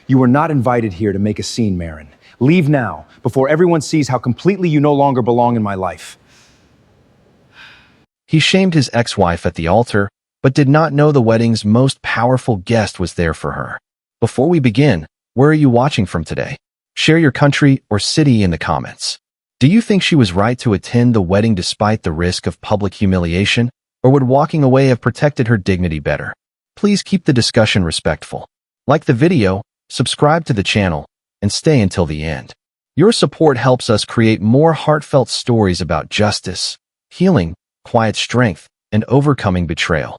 You were not invited here to make a scene, Marin. Leave now, before everyone sees how completely you no longer belong in my life. He shamed his ex-wife at the altar, but did not know the wedding's most powerful guest was there for her. Before we begin, where are you watching from today? Share your country or city in the comments. Do you think she was right to attend the wedding despite the risk of public humiliation, or would walking away have protected her dignity better? Please keep the discussion respectful. Like the video, subscribe to the channel, and stay until the end. Your support helps us create more heartfelt stories about justice, healing, quiet strength, and overcoming betrayal.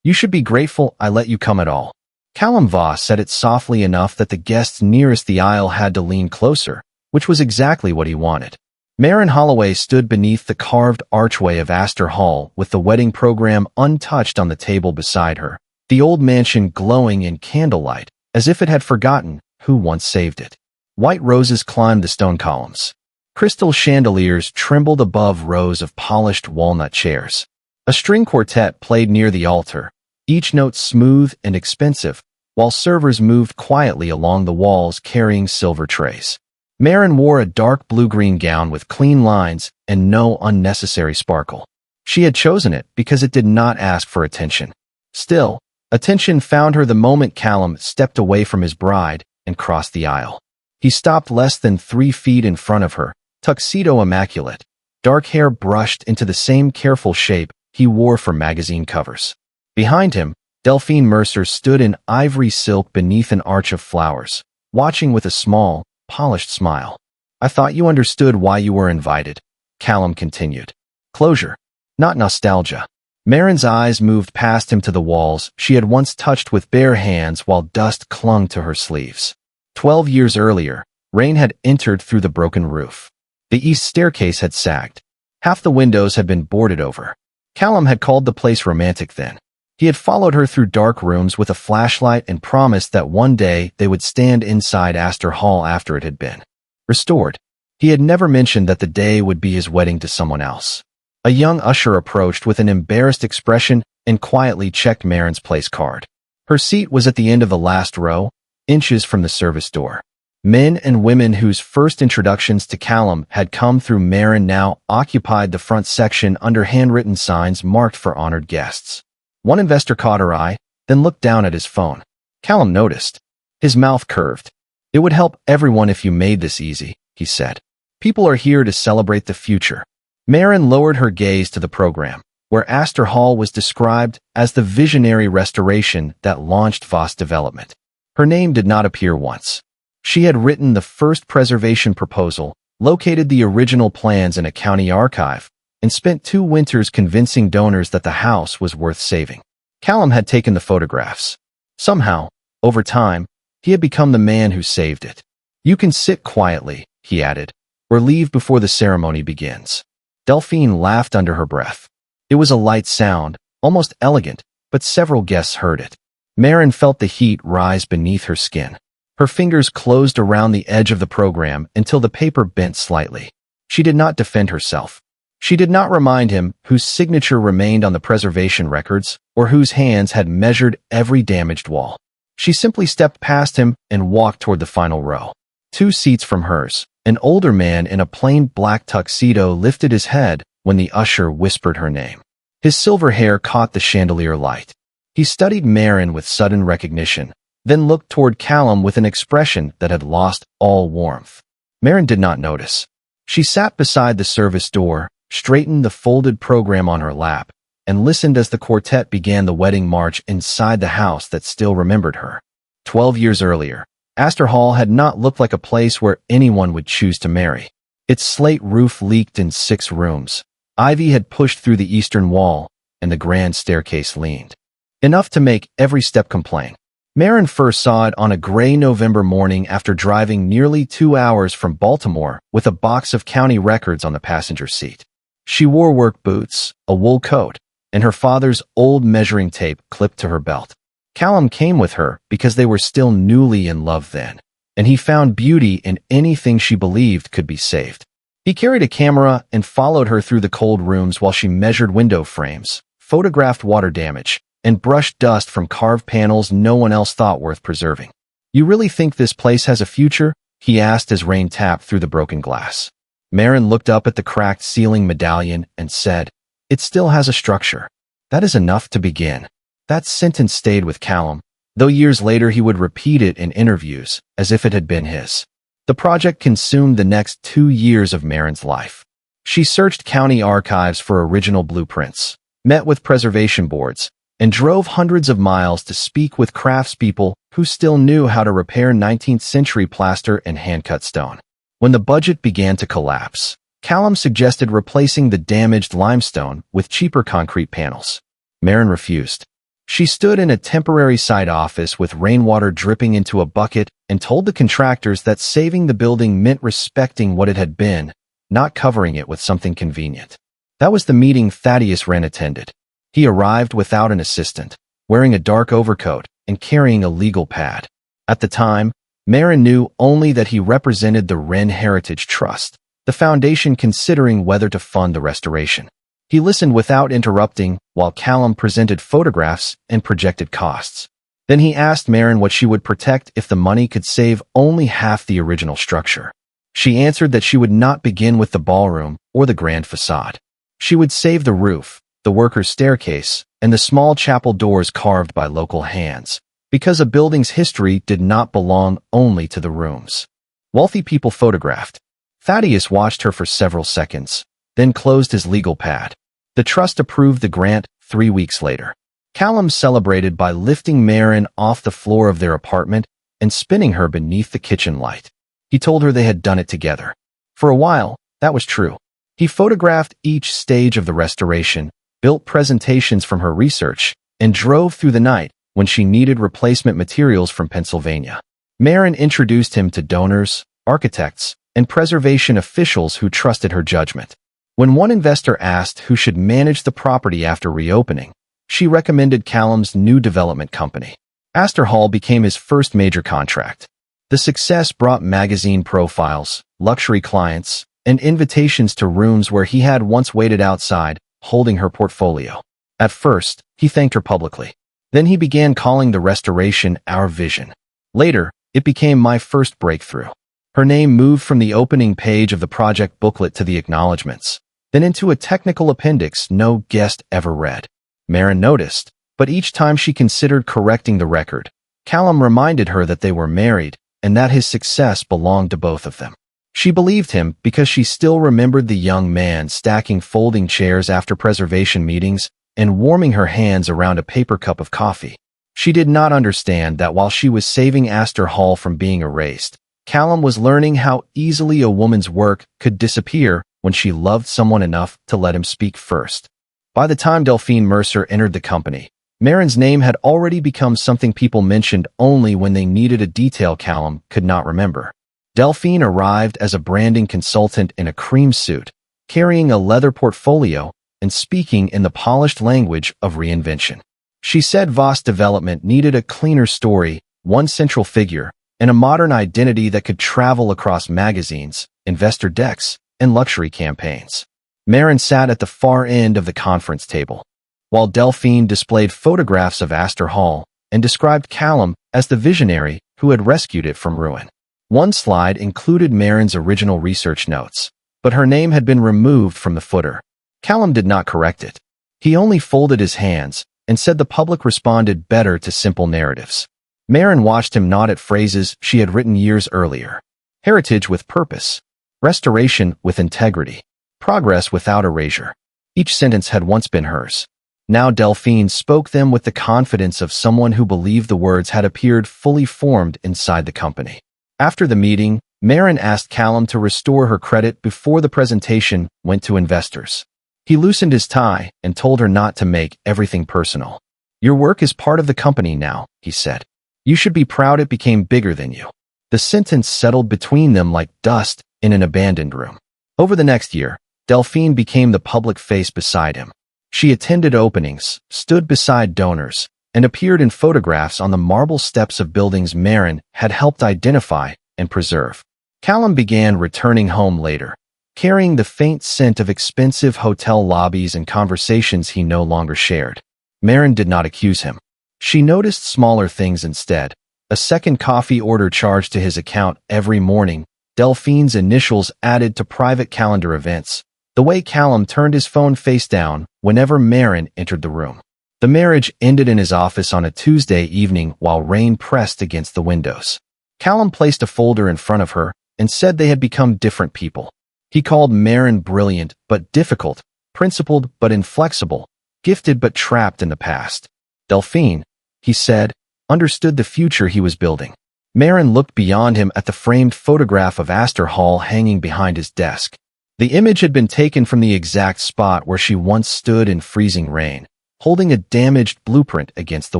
You should be grateful I let you come at all. Aaliyah Vow said it softly enough that the guests nearest the aisle had to lean closer, which was exactly what he wanted. Marin Holloway stood beneath the carved archway of Astor Hall with the wedding program untouched on the table beside her, the old mansion glowing in candlelight, as if it had forgotten who once saved it. White roses climbed the stone columns. Crystal chandeliers trembled above rows of polished walnut chairs. A string quartet played near the altar, each note smooth and expensive, while servers moved quietly along the walls carrying silver trays. Marin wore a dark blue-green gown with clean lines and no unnecessary sparkle. She had chosen it because it did not ask for attention. Still, attention found her the moment Callum stepped away from his bride and crossed the aisle. He stopped less than 3 feet in front of her, tuxedo immaculate, dark hair brushed into the same careful shape he wore for magazine covers. Behind him, Delphine Mercer stood in ivory silk beneath an arch of flowers, watching with a small, polished smile. "I thought you understood why you were invited," Callum continued. "Closure, not nostalgia." Marin's eyes moved past him to the walls she had once touched with bare hands while dust clung to her sleeves. 12 years earlier, rain had entered through the broken roof. The east staircase had sagged. Half the windows had been boarded over. Callum had called the place romantic then. He had followed her through dark rooms with a flashlight and promised that one day they would stand inside Astor Hall after it had been restored. He had never mentioned that the day would be his wedding to someone else. A young usher approached with an embarrassed expression and quietly checked Marin's place card. Her seat was at the end of the last row, inches from the service door. Men and women whose first introductions to Callum had come through Marin now occupied the front section under handwritten signs marked for honored guests. One investor caught her eye, then looked down at his phone. Callum noticed. His mouth curved. "It would help everyone if you made this easy," he said. "People are here to celebrate the future." Marin lowered her gaze to the program, where Astor Hall was described as the visionary restoration that launched Vow's development. Her name did not appear once. She had written the first preservation proposal, located the original plans in a county archive, and spent 2 winters convincing donors that the house was worth saving. Callum had taken the photographs. Somehow, over time, he had become the man who saved it. "You can sit quietly," he added, "or leave before the ceremony begins." Delphine laughed under her breath. It was a light sound, almost elegant, but several guests heard it. Marin felt the heat rise beneath her skin. Her fingers closed around the edge of the program until the paper bent slightly. She did not defend herself. She did not remind him whose signature remained on the preservation records or whose hands had measured every damaged wall. She simply stepped past him and walked toward the final row. 2 seats from hers, an older man in a plain black tuxedo lifted his head when the usher whispered her name. His silver hair caught the chandelier light. He studied Marin with sudden recognition, then looked toward Callum with an expression that had lost all warmth. Marin did not notice. She sat beside the service door, straightened the folded program on her lap, and listened as the quartet began the wedding march inside the house that still remembered her. 12 years earlier, Astor Hall had not looked like a place where anyone would choose to marry. Its slate roof leaked in 6 rooms. Ivy had pushed through the eastern wall, and the grand staircase leaned. Enough to make every step complain. Marin first saw it on a gray November morning after driving nearly 2 hours from Baltimore with a box of county records on the passenger seat. She wore work boots, a wool coat, and her father's old measuring tape clipped to her belt. Callum came with her because they were still newly in love then, and he found beauty in anything she believed could be saved. He carried a camera and followed her through the cold rooms while she measured window frames, photographed water damage, and brushed dust from carved panels no one else thought worth preserving. You really think this place has a future? He asked as rain tapped through the broken glass. Marin looked up at the cracked ceiling medallion and said, "It still has a structure. That is enough to begin." That sentence stayed with Callum, though years later he would repeat it in interviews as if it had been his. The project consumed the next 2 years of Marin's life. She searched county archives for original blueprints, met with preservation boards, and drove hundreds of miles to speak with craftspeople who still knew how to repair 19th-century plaster and hand-cut stone. When the budget began to collapse, Callum suggested replacing the damaged limestone with cheaper concrete panels. Marin refused. She stood in a temporary side office with rainwater dripping into a bucket and told the contractors that saving the building meant respecting what it had been, not covering it with something convenient. That was the meeting Thaddeus Wren attended. He arrived without an assistant, wearing a dark overcoat and carrying a legal pad. At the time, Marin knew only that he represented the Wren Heritage Trust, the foundation considering whether to fund the restoration. He listened without interrupting while Callum presented photographs and projected costs. Then he asked Marin what she would protect if the money could save only half the original structure. She answered that she would not begin with the ballroom or the grand facade. She would save the roof, the workers' staircase, and the small chapel doors carved by local hands, because a building's history did not belong only to the rooms. Wealthy people photographed. Thaddeus watched her for several seconds, then closed his legal pad. The trust approved the grant 3 weeks later. Callum celebrated by lifting Marin off the floor of their apartment and spinning her beneath the kitchen light. He told her they had done it together. For a while, that was true. He photographed each stage of the restoration, built presentations from her research, and drove through the night when she needed replacement materials from Pennsylvania. Marin introduced him to donors, architects, and preservation officials who trusted her judgment. When one investor asked who should manage the property after reopening, she recommended Callum's new development company. Astor Hall became his first major contract. The success brought magazine profiles, luxury clients, and invitations to rooms where he had once waited outside, holding her portfolio. At first, he thanked her publicly. Then he began calling the restoration our vision. Later, it became my first breakthrough. Her name moved from the opening page of the project booklet to the acknowledgments, then into a technical appendix no guest ever read. Marin noticed, but each time she considered correcting the record, Callum reminded her that they were married and that his success belonged to both of them. She believed him because she still remembered the young man stacking folding chairs after preservation meetings and warming her hands around a paper cup of coffee. She did not understand that while she was saving Astor Hall from being erased, Callum was learning how easily a woman's work could disappear when she loved someone enough to let him speak first. By the time Delphine Mercer entered the company, Marin's name had already become something people mentioned only when they needed a detail Callum could not remember. Delphine arrived as a branding consultant in a cream suit, carrying a leather portfolio and speaking in the polished language of reinvention. She said Voss Development needed a cleaner story, one central figure, and a modern identity that could travel across magazines, investor decks, and luxury campaigns. Marin sat at the far end of the conference table, while Delphine displayed photographs of Astor Hall and described Callum as the visionary who had rescued it from ruin. One slide included Marin's original research notes, but her name had been removed from the footer. Callum did not correct it. He only folded his hands and said the public responded better to simple narratives. Marin watched him nod at phrases she had written years earlier. Heritage with purpose. Restoration with integrity. Progress without erasure. Each sentence had once been hers. Now Delphine spoke them with the confidence of someone who believed the words had appeared fully formed inside the company. After the meeting, Marin asked Callum to restore her credit before the presentation went to investors. He loosened his tie and told her not to make everything personal. "Your work is part of the company now," he said. "You should be proud it became bigger than you." The sentence settled between them like dust in an abandoned room. Over the next year, Delphine became the public face beside him. She attended openings, stood beside donors, and appeared in photographs on the marble steps of buildings Marin had helped identify and preserve. Callum began returning home later, carrying the faint scent of expensive hotel lobbies and conversations he no longer shared. Marin did not accuse him. She noticed smaller things instead, A second coffee order charged to his account every morning, Delphine's initials added to private calendar events, the way Callum turned his phone face down whenever Marin entered the room. The marriage ended in his office on a Tuesday evening while rain pressed against the windows. Callum placed a folder in front of her and said they had become different people. He called Marin brilliant but difficult, principled but inflexible, gifted but trapped in the past. Delphine, he said, understood the future he was building. Marin looked beyond him at the framed photograph of Astor Hall hanging behind his desk. The image had been taken from the exact spot where she once stood in freezing rain, holding a damaged blueprint against the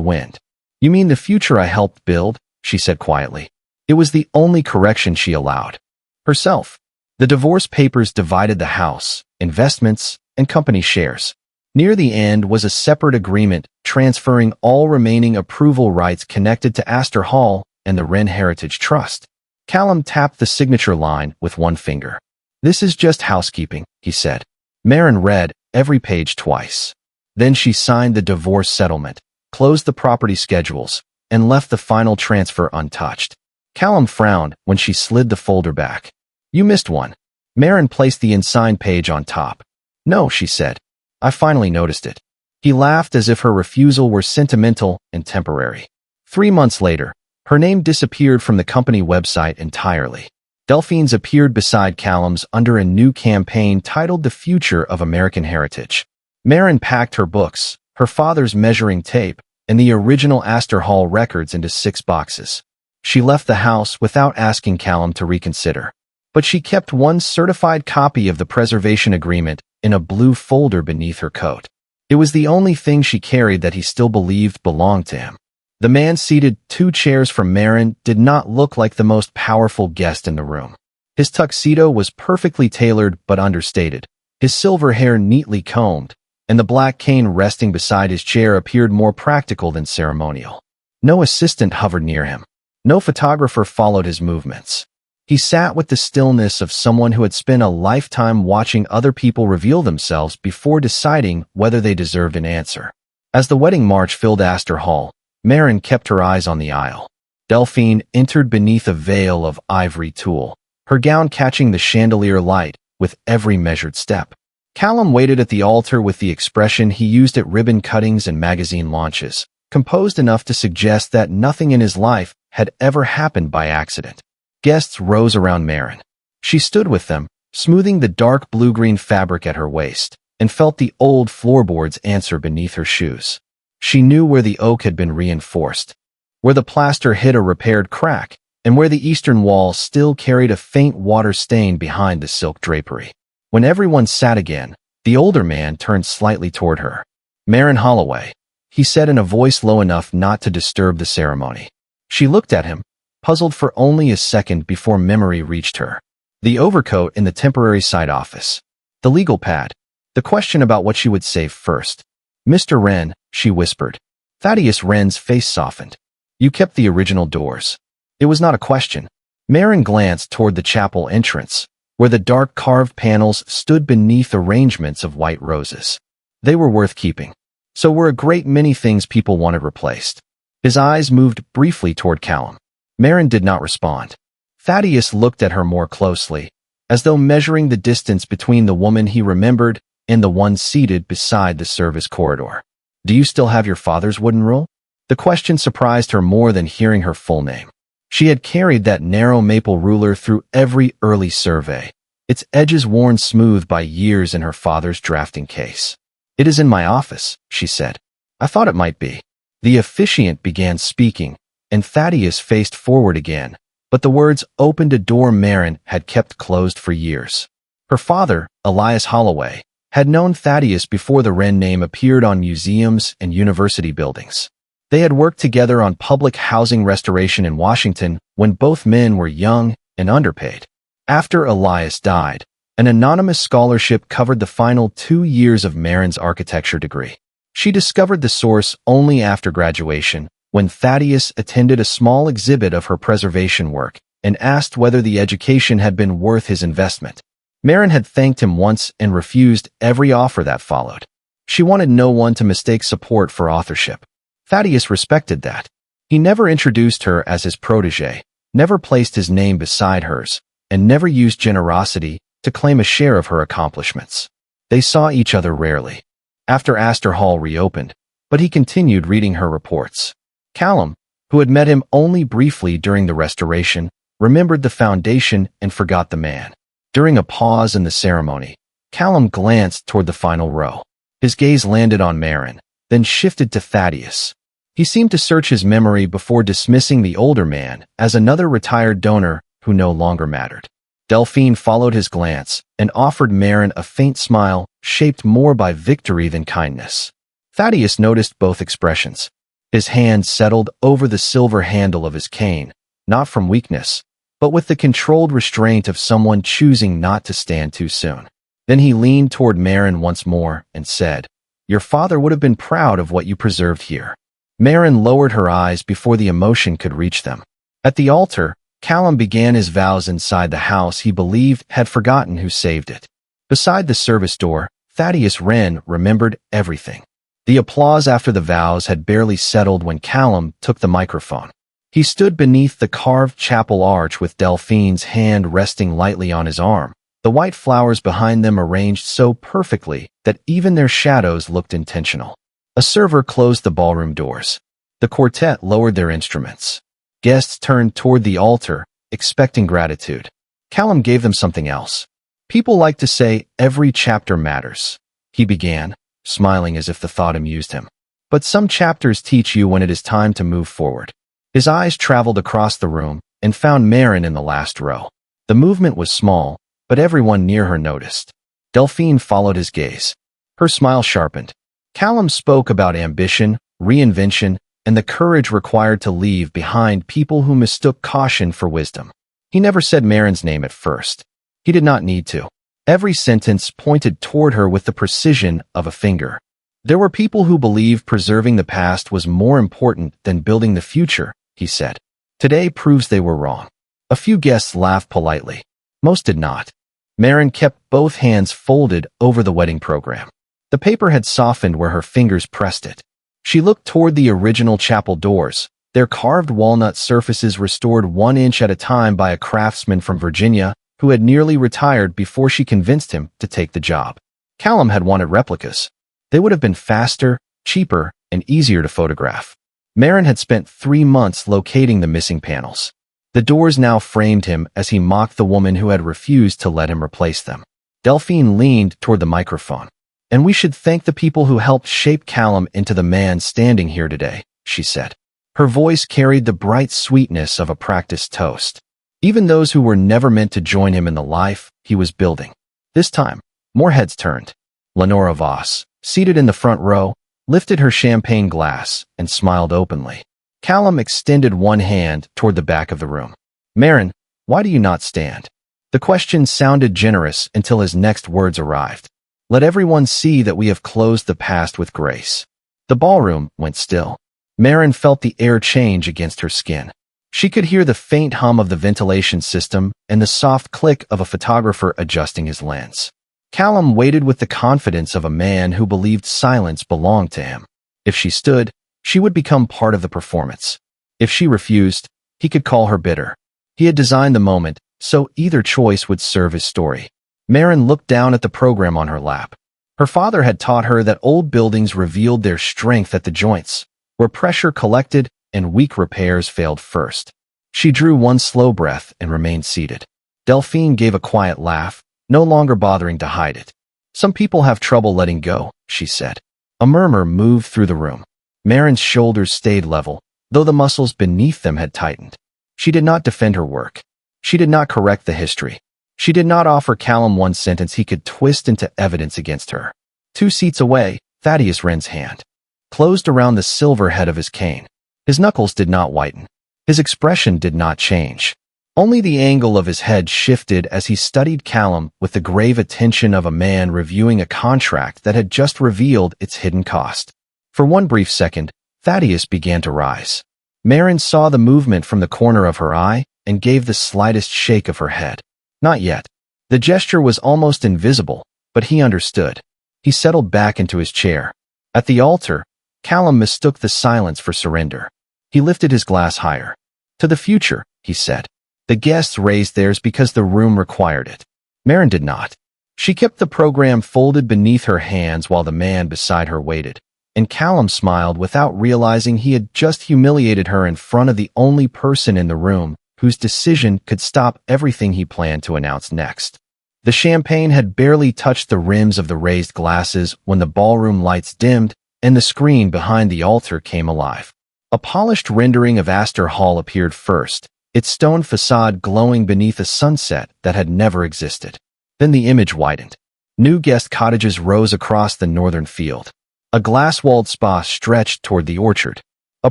wind. "You mean the future I helped build?" she said quietly. It was the only correction she allowed herself. The divorce papers divided the house, investments, and company shares. Near the end was a separate agreement transferring all remaining approval rights connected to Astor Hall and the Wren Heritage Trust. Callum tapped the signature line with one finger. "This is just housekeeping," he said. Marin read every page twice. Then she signed the divorce settlement, closed the property schedules, and left the final transfer untouched. Callum frowned when she slid the folder back. "You missed one." Marin placed the unsigned page on top. "No," she said. "I finally noticed it." He laughed as if her refusal were sentimental and temporary. 3 months later, her name disappeared from the company website entirely. Delphine's appeared beside Callum's under a new campaign titled The Future of American Heritage. Marin packed her books, her father's measuring tape, and the original Astor Hall records into 6 boxes. She left the house without asking Callum to reconsider. But she kept one certified copy of the preservation agreement in a blue folder beneath her coat. It was the only thing she carried that he still believed belonged to him. The man seated 2 chairs from Marin did not look like the most powerful guest in the room. His tuxedo was perfectly tailored but understated, his silver hair neatly combed, and the black cane resting beside his chair appeared more practical than ceremonial. No assistant hovered near him. No photographer followed his movements. He sat with the stillness of someone who had spent a lifetime watching other people reveal themselves before deciding whether they deserved an answer. As the wedding march filled Astor Hall, Marin kept her eyes on the aisle. Delphine entered beneath a veil of ivory tulle, her gown catching the chandelier light with every measured step. Callum waited at the altar with the expression he used at ribbon cuttings and magazine launches, composed enough to suggest that nothing in his life had ever happened by accident. Guests rose around Marin. She stood with them, smoothing the dark blue-green fabric at her waist, and felt the old floorboards answer beneath her shoes. She knew where the oak had been reinforced, where the plaster hid a repaired crack, and where the eastern wall still carried a faint water stain behind the silk drapery. When everyone sat again, the older man turned slightly toward her. "Marin Holloway," he said in a voice low enough not to disturb the ceremony. She looked at him, puzzled for only a second before memory reached her. The overcoat in the temporary side office. The legal pad. The question about what she would save first. "Mr. Wren," she whispered. Thaddeus Wren's face softened. "You kept the original doors." It was not a question. Marin glanced toward the chapel entrance, where the dark carved panels stood beneath arrangements of white roses. They were worth keeping. So were a great many things people wanted replaced. His eyes moved briefly toward Callum. Marin did not respond. Thaddeus looked at her more closely, as though measuring the distance between the woman he remembered and the one seated beside the service corridor. "Do you still have your father's wooden rule?" The question surprised her more than hearing her full name. She had carried that narrow maple ruler through every early survey, its edges worn smooth by years in her father's drafting case. "It is in my office," she said. "I thought it might be." The officiant began speaking, and Thaddeus faced forward again, but the words opened a door Marin had kept closed for years. Her father, Elias Holloway, had known Thaddeus before the Wren name appeared on museums and university buildings. They had worked together on public housing restoration in Washington when both men were young and underpaid. After Elias died, an anonymous scholarship covered the final 2 years of Marin's architecture degree. She discovered the source only after graduation, when Thaddeus attended a small exhibit of her preservation work and asked whether the education had been worth his investment. Marin had thanked him once and refused every offer that followed. She wanted no one to mistake support for authorship. Thaddeus respected that. He never introduced her as his protege, never placed his name beside hers, and never used generosity to claim a share of her accomplishments. They saw each other rarely. After Astor Hall reopened, but he continued reading her reports. Callum, who had met him only briefly during the restoration, remembered the foundation and forgot the man. During a pause in the ceremony, Callum glanced toward the final row. His gaze landed on Marin, then shifted to Thaddeus. He seemed to search his memory before dismissing the older man as another retired donor who no longer mattered. Delphine followed his glance and offered Marin a faint smile shaped more by victory than kindness. Thaddeus noticed both expressions. His hand settled over the silver handle of his cane, not from weakness, but with the controlled restraint of someone choosing not to stand too soon. Then he leaned toward Marin once more and said, "Your father would have been proud of what you preserved here." Marin lowered her eyes before the emotion could reach them. At the altar, Callum began his vows inside the house he believed had forgotten who saved it. Beside the service door, Thaddeus Wren remembered everything. The applause after the vows had barely settled when Callum took the microphone. He stood beneath the carved chapel arch with Delphine's hand resting lightly on his arm, the white flowers behind them arranged so perfectly that even their shadows looked intentional. A server closed the ballroom doors. The quartet lowered their instruments. Guests turned toward the altar, expecting gratitude. Callum gave them something else. "People like to say every chapter matters," he began, smiling as if the thought amused him. "But some chapters teach you when it is time to move forward." His eyes traveled across the room and found Marin in the last row. The movement was small, but everyone near her noticed. Delphine followed his gaze. Her smile sharpened. Callum spoke about ambition, reinvention, and the courage required to leave behind people who mistook caution for wisdom. He never said Marin's name at first. He did not need to. Every sentence pointed toward her with the precision of a finger. There were people who believed preserving the past was more important than building the future, he said. Today proves they were wrong. A few guests laughed politely. Most did not. Marin kept both hands folded over the wedding program. The paper had softened where her fingers pressed it. She looked toward the original chapel doors, their carved walnut surfaces restored 1 inch at a time by a craftsman from Virginia who had nearly retired before she convinced him to take the job. Callum had wanted replicas. They would have been faster, cheaper, and easier to photograph. Marin had spent 3 months locating the missing panels. The doors now framed him as he mocked the woman who had refused to let him replace them. Delphine leaned toward the microphone. "And we should thank the people who helped shape Callum into the man standing here today," she said. Her voice carried the bright sweetness of a practiced toast. Even those who were never meant to join him in the life he was building. This time, more heads turned. Lenora Voss, seated in the front row, lifted her champagne glass and smiled openly. Callum extended one hand toward the back of the room. "Marin, why do you not stand?" The question sounded generous until his next words arrived. "Let everyone see that we have closed the past with grace." The ballroom went still. Marin felt the air change against her skin. She could hear the faint hum of the ventilation system and the soft click of a photographer adjusting his lens. Callum waited with the confidence of a man who believed silence belonged to him. If she stood, she would become part of the performance. If she refused, he could call her bitter. He had designed the moment, so either choice would serve his story. Marin looked down at the program on her lap. Her father had taught her that old buildings revealed their strength at the joints, where pressure collected and weak repairs failed first. She drew one slow breath and remained seated. Delphine gave a quiet laugh, no longer bothering to hide it. "Some people have trouble letting go," she said. A murmur moved through the room. Marin's shoulders stayed level, though the muscles beneath them had tightened. She did not defend her work. She did not correct the history. She did not offer Callum one sentence he could twist into evidence against her. 2 seats away, Thaddeus Wren's hand closed around the silver head of his cane. His knuckles did not whiten. His expression did not change. Only the angle of his head shifted as he studied Callum with the grave attention of a man reviewing a contract that had just revealed its hidden cost. For one brief second, Thaddeus began to rise. Marin saw the movement from the corner of her eye and gave the slightest shake of her head. Not yet. The gesture was almost invisible, but he understood. He settled back into his chair. At the altar, Callum mistook the silence for surrender. He lifted his glass higher. "To the future," he said. The guests raised theirs because the room required it. Marin did not. She kept the program folded beneath her hands while the man beside her waited, and Callum smiled without realizing he had just humiliated her in front of the only person in the room whose decision could stop everything he planned to announce next. The champagne had barely touched the rims of the raised glasses when the ballroom lights dimmed and the screen behind the altar came alive. A polished rendering of Astor Hall appeared first, its stone facade glowing beneath a sunset that had never existed. Then the image widened. New guest cottages rose across the northern field. A glass-walled spa stretched toward the orchard. A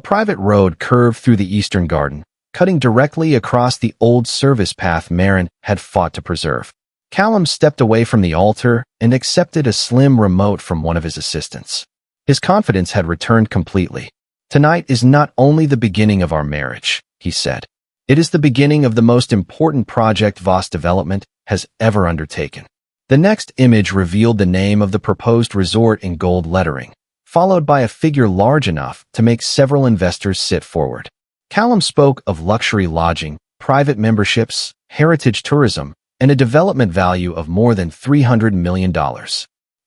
private road curved through the eastern garden, cutting directly across the old service path Marin had fought to preserve. Callum stepped away from the altar and accepted a slim remote from one of his assistants. His confidence had returned completely. "Tonight is not only the beginning of our marriage," he said. "It is the beginning of the most important project Voss Development has ever undertaken." The next image revealed the name of the proposed resort in gold lettering, followed by a figure large enough to make several investors sit forward. Callum spoke of luxury lodging, private memberships, heritage tourism, and a development value of more than $300 million.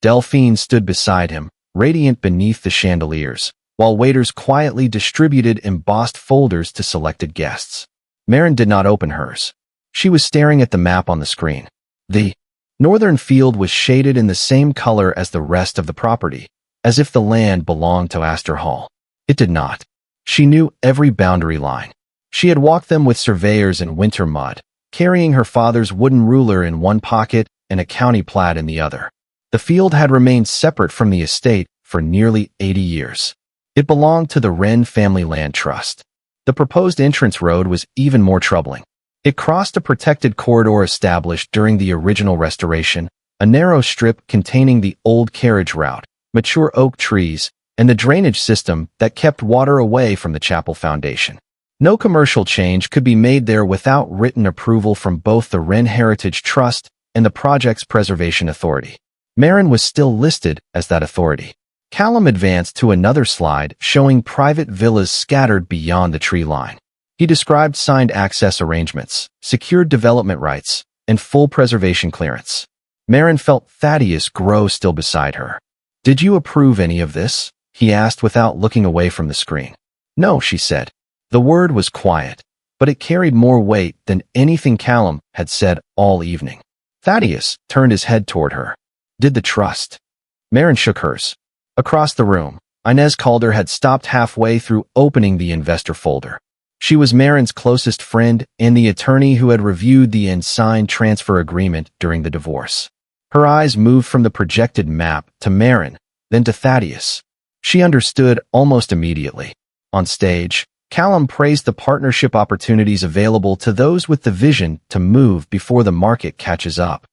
Delphine stood beside him, radiant beneath the chandeliers, while waiters quietly distributed embossed folders to selected guests. Marin did not open hers. She was staring at the map on the screen. The northern field was shaded in the same color as the rest of the property, as if the land belonged to Astor Hall. It did not. She knew every boundary line. She had walked them with surveyors in winter mud, carrying her father's wooden ruler in one pocket and a county plat in the other. The field had remained separate from the estate for nearly 80 years. It belonged to the Wren Family Land Trust. The proposed entrance road was even more troubling. It crossed a protected corridor established during the original restoration, a narrow strip containing the old carriage route, mature oak trees, and the drainage system that kept water away from the chapel foundation. No commercial change could be made there without written approval from both the Wren Heritage Trust and the project's preservation authority. Marin was still listed as that authority. Callum advanced to another slide showing private villas scattered beyond the tree line. He described signed access arrangements, secured development rights, and full preservation clearance. Marin felt Thaddeus grow still beside her. "Did you approve any of this?" he asked without looking away from the screen. "No," she said. The word was quiet, but it carried more weight than anything Callum had said all evening. Thaddeus turned his head toward her. "Did the trust?" Marin shook hers. Across the room, Inez Calder had stopped halfway through opening the investor folder. She was Marin's closest friend and the attorney who had reviewed the unsigned transfer agreement during the divorce. Her eyes moved from the projected map to Marin, then to Thaddeus. She understood almost immediately. On stage, Callum praised the partnership opportunities available to those with the vision to move before the market catches up.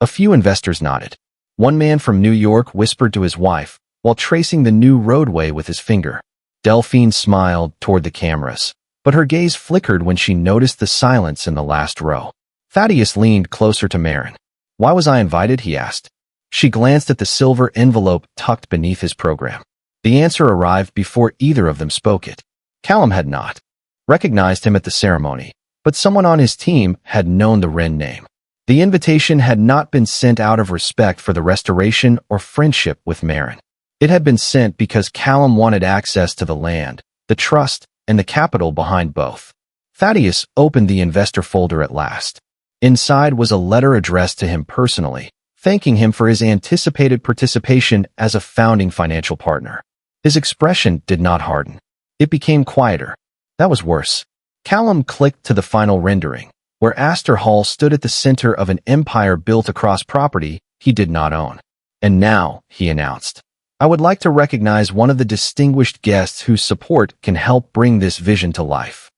A few investors nodded. One man from New York whispered to his wife, while tracing the new roadway with his finger. Delphine smiled toward the cameras, but her gaze flickered when she noticed the silence in the last row. Thaddeus leaned closer to Marin. "Why was I invited?" he asked. She glanced at the silver envelope tucked beneath his program. The answer arrived before either of them spoke it. Callum had not recognized him at the ceremony, but someone on his team had known the Wren name. The invitation had not been sent out of respect for the restoration or friendship with Marin. It had been sent because Callum wanted access to the land, the trust, and the capital behind both. Thaddeus opened the investor folder at last. Inside was a letter addressed to him personally, thanking him for his anticipated participation as a founding financial partner. His expression did not harden. It became quieter. That was worse. Callum clicked to the final rendering, where Astor Hall stood at the center of an empire built across property he did not own. "And now," he announced, "I would like to recognize one of the distinguished guests whose support can help bring this vision to life."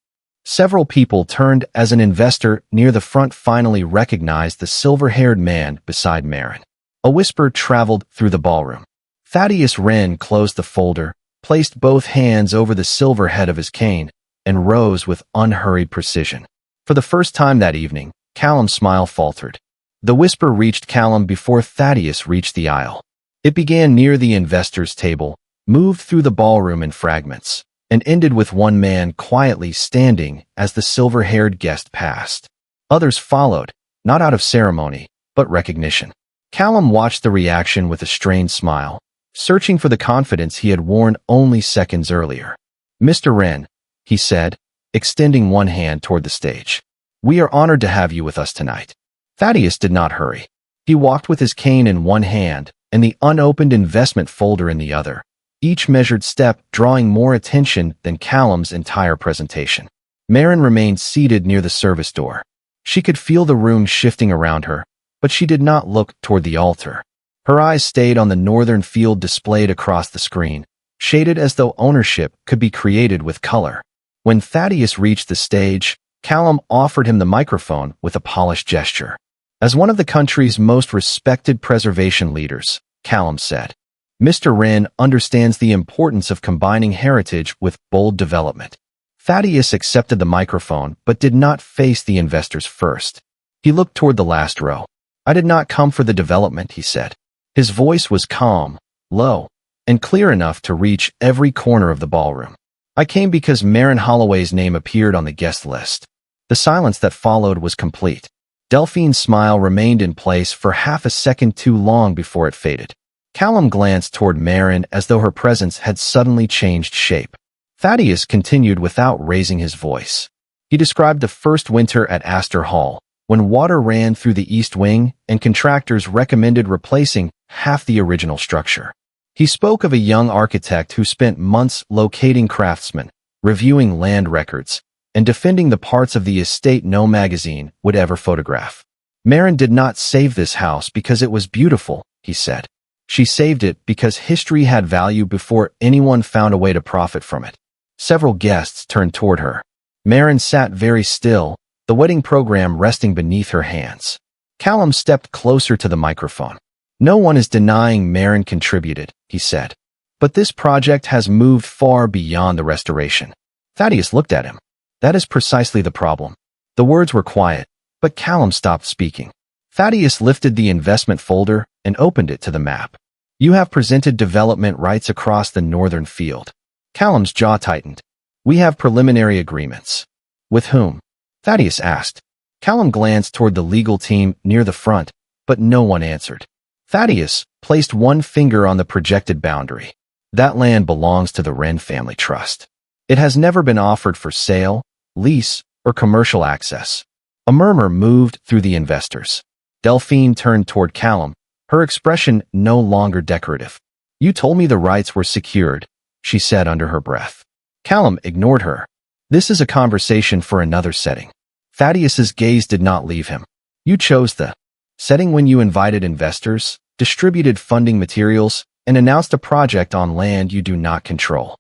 Several people turned as an investor near the front finally recognized the silver-haired man beside Marin. A whisper traveled through the ballroom. Thaddeus Wren closed the folder, placed both hands over the silver head of his cane, and rose with unhurried precision. For the first time that evening, Callum's smile faltered. The whisper reached Callum before Thaddeus reached the aisle. It began near the investors' table, moved through the ballroom in fragments, and ended with one man quietly standing as the silver-haired guest passed. Others followed, not out of ceremony, but recognition. Callum watched the reaction with a strained smile, searching for the confidence he had worn only seconds earlier. "Mr. Wren," he said, extending one hand toward the stage. "We are honored to have you with us tonight." Thaddeus did not hurry. He walked with his cane in one hand and the unopened investment folder in the other, each measured step drawing more attention than Callum's entire presentation. Marin remained seated near the service door. She could feel the room shifting around her, but she did not look toward the altar. Her eyes stayed on the northern field displayed across the screen, shaded as though ownership could be created with color. When Thaddeus reached the stage, Callum offered him the microphone with a polished gesture. "As one of the country's most respected preservation leaders," Callum said, "Mr. Wren understands the importance of combining heritage with bold development." Thaddeus accepted the microphone but did not face the investors first. He looked toward the last row. "I did not come for the development," he said. His voice was calm, low, and clear enough to reach every corner of the ballroom. "I came because Marin Holloway's name appeared on the guest list." The silence that followed was complete. Delphine's smile remained in place for half a second too long before it faded. Callum glanced toward Marin as though her presence had suddenly changed shape. Thaddeus continued without raising his voice. He described the first winter at Astor Hall, when water ran through the east wing and contractors recommended replacing half the original structure. He spoke of a young architect who spent months locating craftsmen, reviewing land records, and defending the parts of the estate no magazine would ever photograph. "Marin did not save this house because it was beautiful," he said. "She saved it because history had value before anyone found a way to profit from it." Several guests turned toward her. Marin sat very still, the wedding program resting beneath her hands. Callum stepped closer to the microphone. "No one is denying Marin contributed," he said. "But this project has moved far beyond the restoration." Thaddeus looked at him. "That is precisely the problem." The words were quiet, but Callum stopped speaking. Thaddeus lifted the investment folder and opened it to the map. "You have presented development rights across the northern field." Callum's jaw tightened. "We have preliminary agreements." "With whom?" Thaddeus asked. Callum glanced toward the legal team near the front, but no one answered. Thaddeus placed one finger on the projected boundary. "That land belongs to the Wren family trust. It has never been offered for sale, lease, or commercial access." A murmur moved through the investors. Delphine turned toward Callum, her expression no longer decorative. "You told me the rights were secured," she said under her breath. Callum ignored her. "This is a conversation for another setting." Thaddeus's gaze did not leave him. "You chose the setting when you invited investors, distributed funding materials, and announced a project on land you do not control."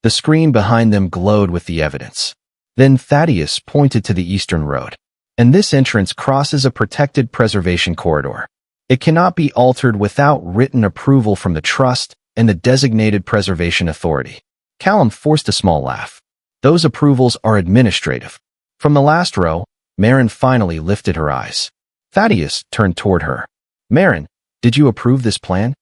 The screen behind them glowed with the evidence. Then Thaddeus pointed to the eastern road. "And this entrance crosses a protected preservation corridor. It cannot be altered without written approval from the trust and the designated preservation authority." Callum forced a small laugh. "Those approvals are administrative." From the last row, Marin finally lifted her eyes. Thaddeus turned toward her. "Marin, did you approve this plan?"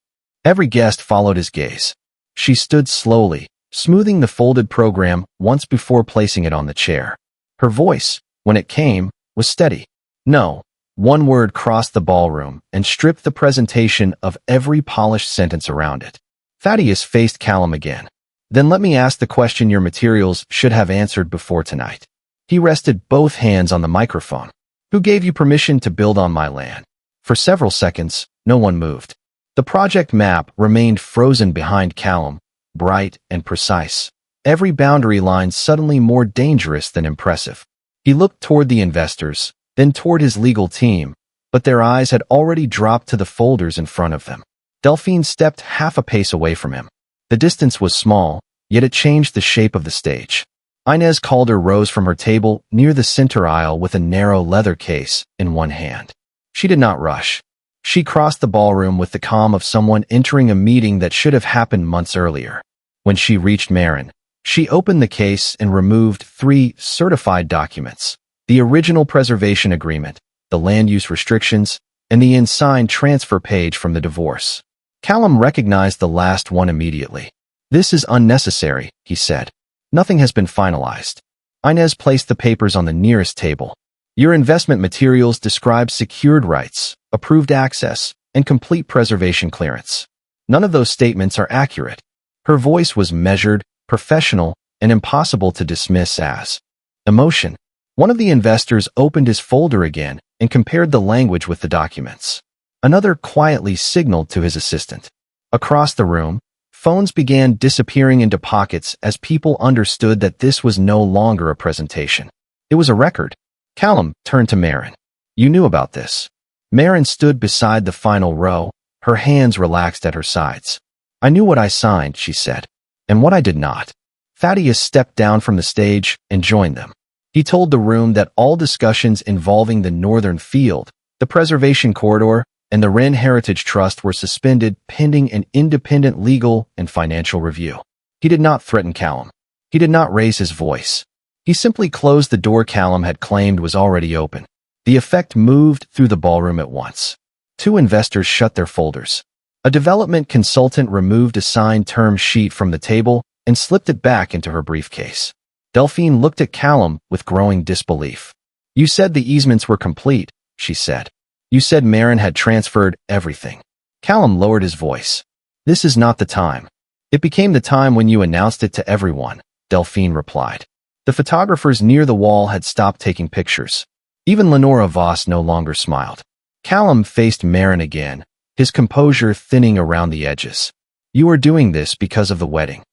Every guest followed his gaze. She stood slowly, smoothing the folded program once before placing it on the chair. Her voice, when it came, was steady. "No." One word crossed the ballroom and stripped the presentation of every polished sentence around it. Thaddeus faced Callum again. "Then let me ask the question your materials should have answered before tonight." He rested both hands on the microphone. "Who gave you permission to build on my land?" For several seconds, no one moved. The project map remained frozen behind Callum, bright and precise. Every boundary line suddenly more dangerous than impressive. He looked toward the investors, then toward his legal team, but their eyes had already dropped to the folders in front of them. Delphine stepped half a pace away from him. The distance was small, yet it changed the shape of the stage. Inez Calder rose from her table near the center aisle with a narrow leather case in one hand. She did not rush. She crossed the ballroom with the calm of someone entering a meeting that should have happened months earlier. When she reached Marin, she opened the case and removed 3 certified documents: the original preservation agreement, the land use restrictions, and the unsigned transfer page from the divorce. Callum recognized the last one immediately. "This is unnecessary," he said. Nothing has been finalized. Inez placed the papers on the nearest table. Your investment materials describe secured rights, approved access, and complete preservation clearance. None of those statements are accurate. Her voice was measured, professional, and impossible to dismiss as emotion. One of the investors opened his folder again and compared the language with the documents. Another quietly signaled to his assistant. Across the room, phones began disappearing into pockets as people understood that this was no longer a presentation. It was a record. Callum turned to Marin. You knew about this. Marin stood beside the final row, her hands relaxed at her sides. I knew what I signed, she said, and what I did not. Thaddeus stepped down from the stage and joined them. He told the room that all discussions involving the Northern Field, the Preservation Corridor, and the Wren Heritage Trust were suspended pending an independent legal and financial review. He did not threaten Callum. He did not raise his voice. He simply closed the door Callum had claimed was already open. The effect moved through the ballroom at once. Two investors shut their folders. A development consultant removed a signed term sheet from the table and slipped it back into her briefcase. Delphine looked at Callum with growing disbelief. You said the easements were complete, she said. You said Marin had transferred everything. Callum lowered his voice. This is not the time. It became the time when you announced it to everyone, Delphine replied. The photographers near the wall had stopped taking pictures. Even Lenora Voss no longer smiled. Callum faced Marin again, his composure thinning around the edges. You are doing this because of the wedding.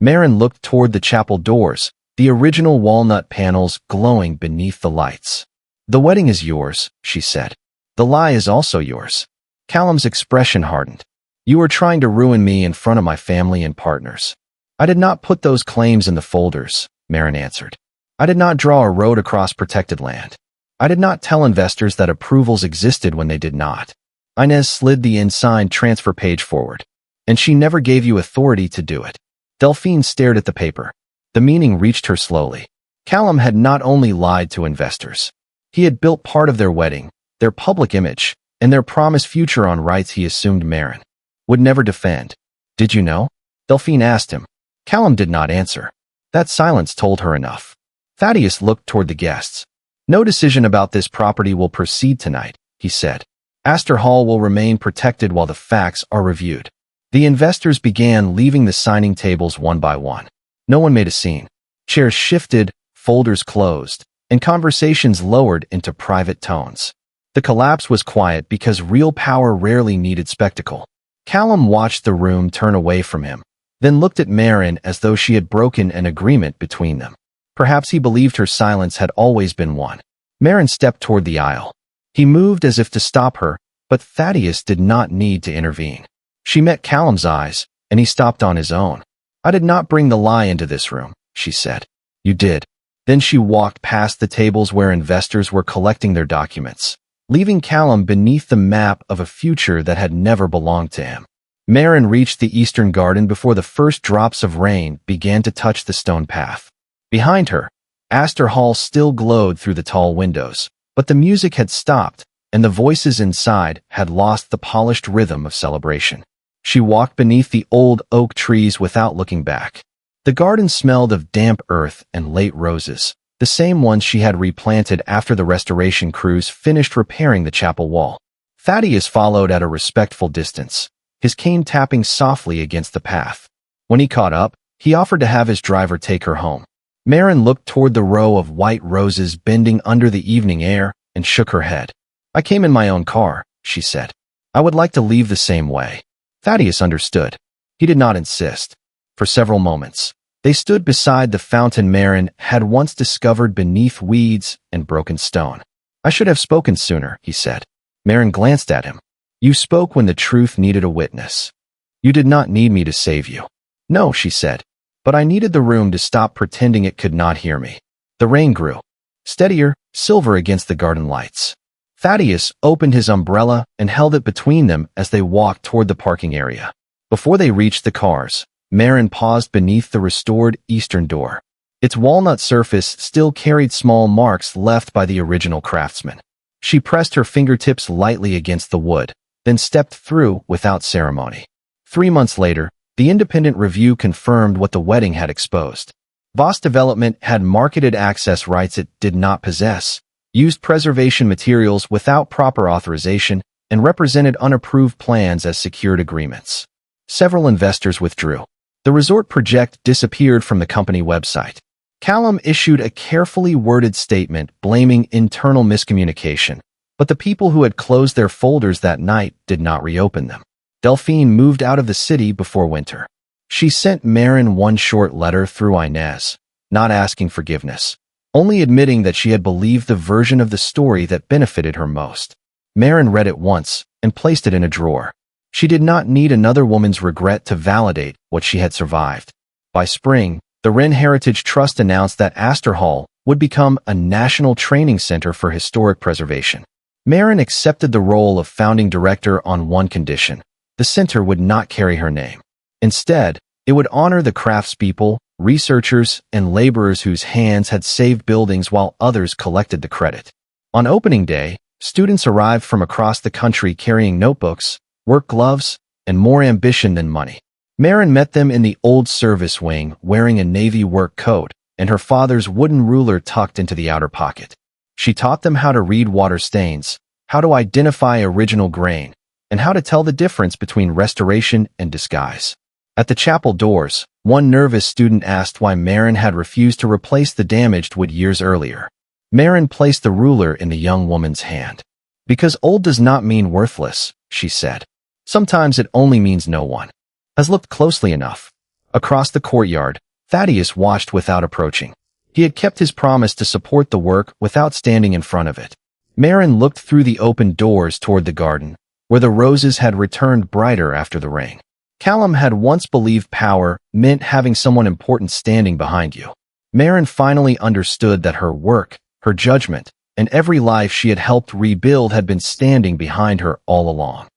Marin looked toward the chapel doors, the original walnut panels glowing beneath the lights. The wedding is yours, she said. The lie is also yours. Callum's expression hardened. You are trying to ruin me in front of my family and partners. I did not put those claims in the folders, Marin answered. I did not draw a road across protected land. I did not tell investors that approvals existed when they did not. Inez slid the unsigned transfer page forward. And she never gave you authority to do it. Delphine stared at the paper. The meaning reached her slowly. Callum had not only lied to investors. He had built part of their wedding, their public image, and their promised future on rights he assumed Marin would never defend. Did you know? Delphine asked him. Callum did not answer. That silence told her enough. Thaddeus looked toward the guests. No decision about this property will proceed tonight, he said. Astor Hall will remain protected while the facts are reviewed. The investors began leaving the signing tables one by one. No one made a scene. Chairs shifted, folders closed, and conversations lowered into private tones. The collapse was quiet because real power rarely needed spectacle. Callum watched the room turn away from him, then looked at Marin as though she had broken an agreement between them. Perhaps he believed her silence had always been one. Marin stepped toward the aisle. He moved as if to stop her, but Thaddeus did not need to intervene. She met Callum's eyes, and he stopped on his own. I did not bring the lie into this room, she said. You did. Then she walked past the tables where investors were collecting their documents, leaving Callum beneath the map of a future that had never belonged to him. Marin reached the eastern garden before the first drops of rain began to touch the stone path. Behind her, Astor Hall still glowed through the tall windows, but the music had stopped, and the voices inside had lost the polished rhythm of celebration. She walked beneath the old oak trees without looking back. The garden smelled of damp earth and late roses, the same ones she had replanted after the restoration crews finished repairing the chapel wall. Thaddeus followed at a respectful distance, his cane tapping softly against the path. When he caught up, he offered to have his driver take her home. Marin looked toward the row of white roses bending under the evening air and shook her head. I came in my own car, she said. I would like to leave the same way. Thaddeus understood. He did not insist. For several moments, they stood beside the fountain Marin had once discovered beneath weeds and broken stone. I should have spoken sooner, he said. Marin glanced at him. You spoke when the truth needed a witness. You did not need me to save you. No, she said. But I needed the room to stop pretending it could not hear me. The rain grew. Steadier, silver against the garden lights. Thaddeus opened his umbrella and held it between them as they walked toward the parking area. Before they reached the cars, Marin paused beneath the restored eastern door. Its walnut surface still carried small marks left by the original craftsman. She pressed her fingertips lightly against the wood, then stepped through without ceremony. 3 months later, the independent review confirmed what the wedding had exposed. Voss Development had marketed access rights it did not possess, used preservation materials without proper authorization, and represented unapproved plans as secured agreements. Several investors withdrew. The resort project disappeared from the company website. Callum issued a carefully worded statement blaming internal miscommunication, but the people who had closed their folders that night did not reopen them. Delphine moved out of the city before winter. She sent Marin one short letter through Inez, not asking forgiveness, only admitting that she had believed the version of the story that benefited her most. Marin read it once and placed it in a drawer. She did not need another woman's regret to validate what she had survived. By spring, the Wren Heritage Trust announced that Astor Hall would become a national training center for historic preservation. Marin accepted the role of founding director on one condition: the center would not carry her name. Instead, it would honor the craftspeople, researchers, and laborers whose hands had saved buildings while others collected the credit. On opening day, students arrived from across the country carrying notebooks, work gloves, and more ambition than money. Marin met them in the old service wing wearing a navy work coat and her father's wooden ruler tucked into the outer pocket. She taught them how to read water stains, how to identify original grain, and how to tell the difference between restoration and disguise. At the chapel doors, one nervous student asked why Marin had refused to replace the damaged wood years earlier. Marin placed the ruler in the young woman's hand. "Because old does not mean worthless," she said. "Sometimes it only means no one has looked closely enough." Across the courtyard, Thaddeus watched without approaching. He had kept his promise to support the work without standing in front of it. Marin looked through the open doors toward the garden, where the roses had returned brighter after the rain. Callum had once believed power meant having someone important standing behind you. Marin finally understood that her work, her judgment, and every life she had helped rebuild had been standing behind her all along.